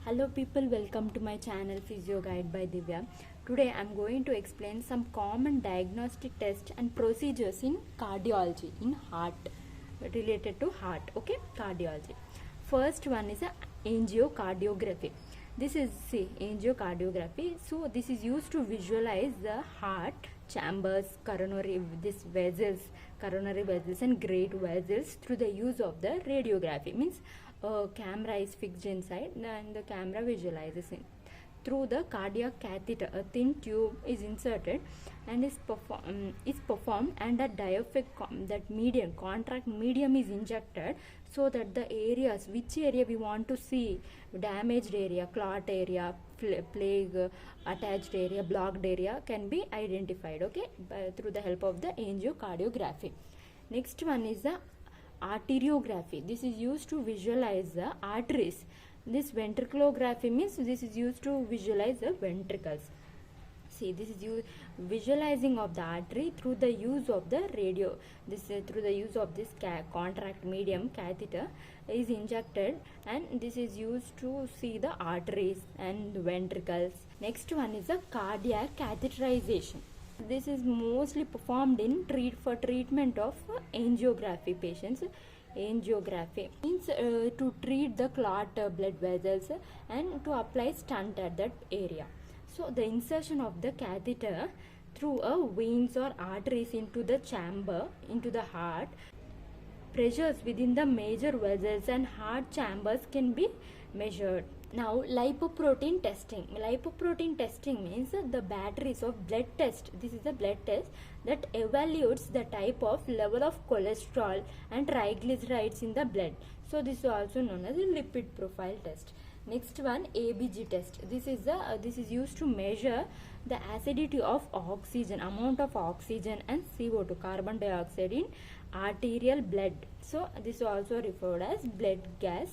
Hello people, welcome to my channel Physio Guide by Divya. Today I am going to explain some common diagnostic tests and procedures in cardiology, in heart, related to heart, okay, cardiology. First one is angiography. This is angiography. So this is used to visualize the heart chambers, coronary vessels and great vessels through the use of the radiography. Means camera is fixed inside and the camera visualizes it. Through the cardiac catheter, a thin tube is inserted and is performed, and a diaphragm, that medium, contract medium, is injected so that the areas, which area we want to see, damaged area, clot area, plague, attached area, blocked area, can be identified, okay, through the help of the angiocardiography. Next one is the arteriography. This is used to visualize the arteries. This ventriculography means this is used to visualize the ventricles. See, this is visualizing of the artery through the use of the through the use of this contract medium catheter is injected, and this is used to see the arteries and the ventricles. Next one is the cardiac catheterization. This is mostly performed in for treatment of angiography patients. Angiography means to treat the clot blood vessels and to apply stent at that area. So the insertion of the catheter through veins or arteries into the chamber, into the heart, pressures within the major vessels and heart chambers can be measured. Now, lipoprotein testing. Lipoprotein testing means the batteries of blood test. This is a blood test that evaluates the type of level of cholesterol and triglycerides in the blood. So this is also known as a lipid profile test. Next one, ABG test. This is used to measure the acidity of oxygen, amount of oxygen and CO2, carbon dioxide, in arterial blood. So this is also referred as blood gas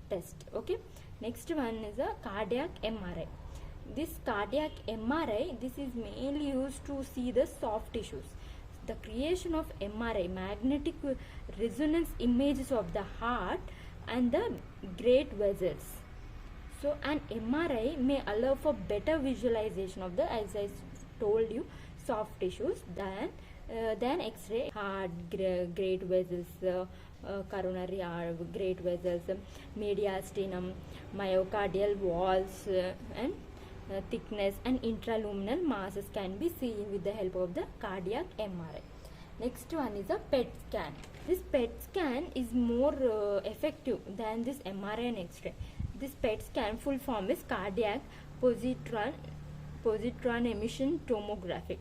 test, okay. Next one is a cardiac MRI. This cardiac MRI, this is mainly used to see the soft tissues. The creation of MRI, magnetic resonance images of the heart and the great vessels. So an MRI may allow for better visualization of the, as I told you, soft tissues than X-ray. Heart, great vessels, coronary great vessels, mediastinum, myocardial walls, and thickness and intraluminal masses can be seen with the help of the cardiac MRI. Next one is a PET scan. This PET scan is more effective than this MRI and X-ray. This PET scan full form is cardiac positron emission tomography.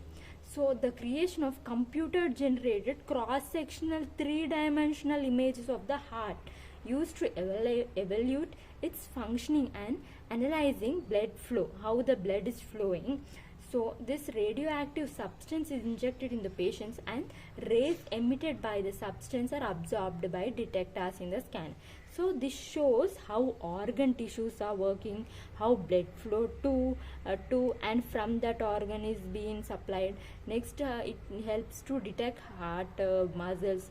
So the creation of computer generated cross-sectional 3-dimensional images of the heart used to evaluate its functioning and analyzing blood flow, how the blood is flowing. So this radioactive substance is injected in the patients, and rays emitted by the substance are absorbed by detectors in the scan. So this shows how organ tissues are working, how blood flow to and from that organ is being supplied. Next, it helps to detect heart muscles,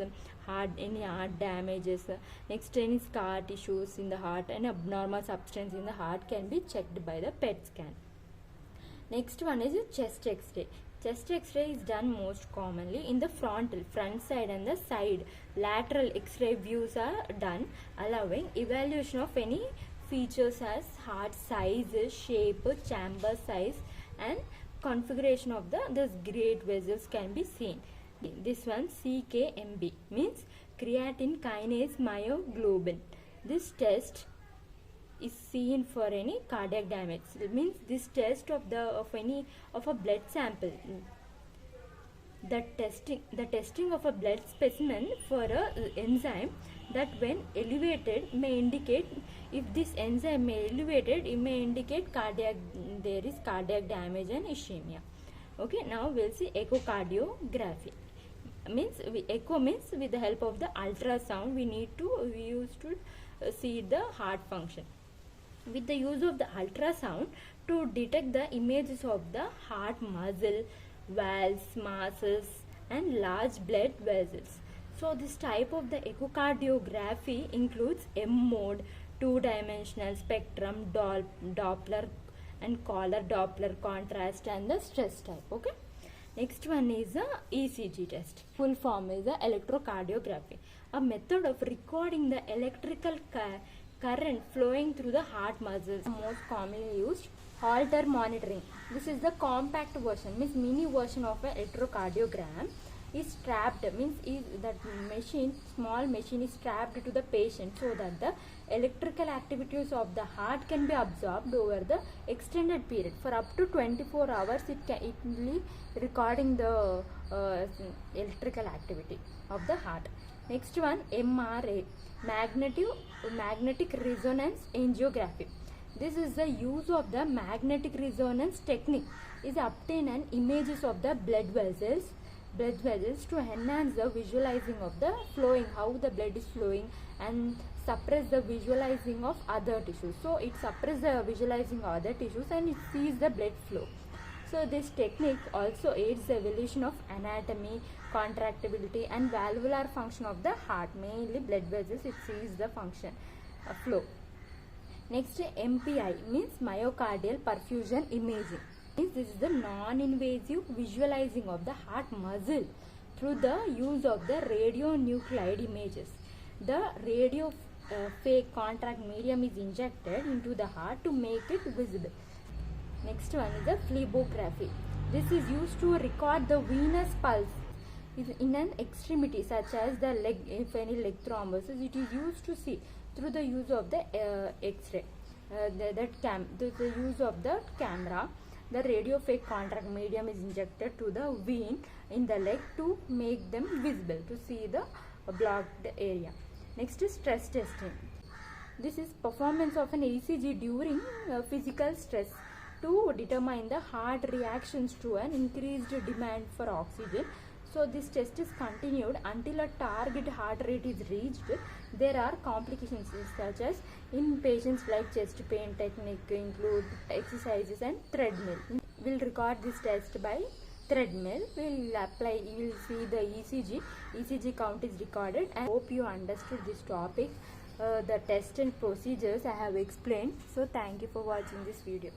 any heart damages. Next, any scar tissues in the heart and abnormal substance in the heart can be checked by the PET scan. Next one is a chest X-ray. Chest X-ray is done most commonly in the front side and the side. Lateral X-ray views are done, allowing evaluation of any features as heart size, shape, chamber size, and configuration of those great vessels can be seen. This one, CKMB, means creatine kinase myoglobin. This test is seen for any cardiac damage. It means this test of a blood sample. The testing of a blood specimen for a enzyme that when elevated may indicate, if this enzyme may elevated, it may indicate there is cardiac damage and ischemia. Okay, now we'll see echocardiography. Echo means with the help of the ultrasound we use to see the heart function. With the use of the ultrasound to detect the images of the heart muscle, valves, masses, and large blood vessels. So this type of the echocardiography includes M mode, two-dimensional spectrum, Doppler and color Doppler contrast, and the stress type. Okay. Next one is the ECG test. Full form is the electrocardiography, a method of recording the electrical current flowing through the heart muscles. Most commonly used Holter monitoring. This is the compact version, means mini version of an electrocardiogram. Is strapped, means is that machine, small machine is strapped to the patient so that the electrical activities of the heart can be absorbed over the extended period for up to 24 hours. It will be recording the electrical activity of the heart. Next one, MRA, magnetic resonance angiography. This is the use of the magnetic resonance technique is obtain an images of the blood vessels to enhance the visualizing of the flowing, how the blood is flowing, and suppress the visualizing of other tissues. So it suppresses the visualizing of other tissues and it sees the blood flow. So this technique also aids the evolution of anatomy, contractibility, and valvular function of the heart. Mainly blood vessels, it sees the function flow. Next, MPI means myocardial perfusion imaging. This is the non-invasive visualizing of the heart muscle through the use of the radionuclide images. The radio fake contract medium is injected into the heart to make it visible. Next one is the phlebography. This is used to record the venous pulse in an extremity such as the leg. If any leg thrombosis, it is used to see through the use of the X-ray. The use of the camera. The radio fake contract medium is injected to the vein in the leg to make them visible, to see the blocked area. Next is stress testing. This is performance of an ECG during physical stress to determine the heart reactions to an increased demand for oxygen. So this test is continued until a target heart rate is reached. There are complications such as in patients like chest pain. Technique include exercises and treadmill. We'll record this test by treadmill. We'll apply, you will see the ECG. ECG count is recorded. And I hope you understood this topic. The test and procedures I have explained. So thank you for watching this video.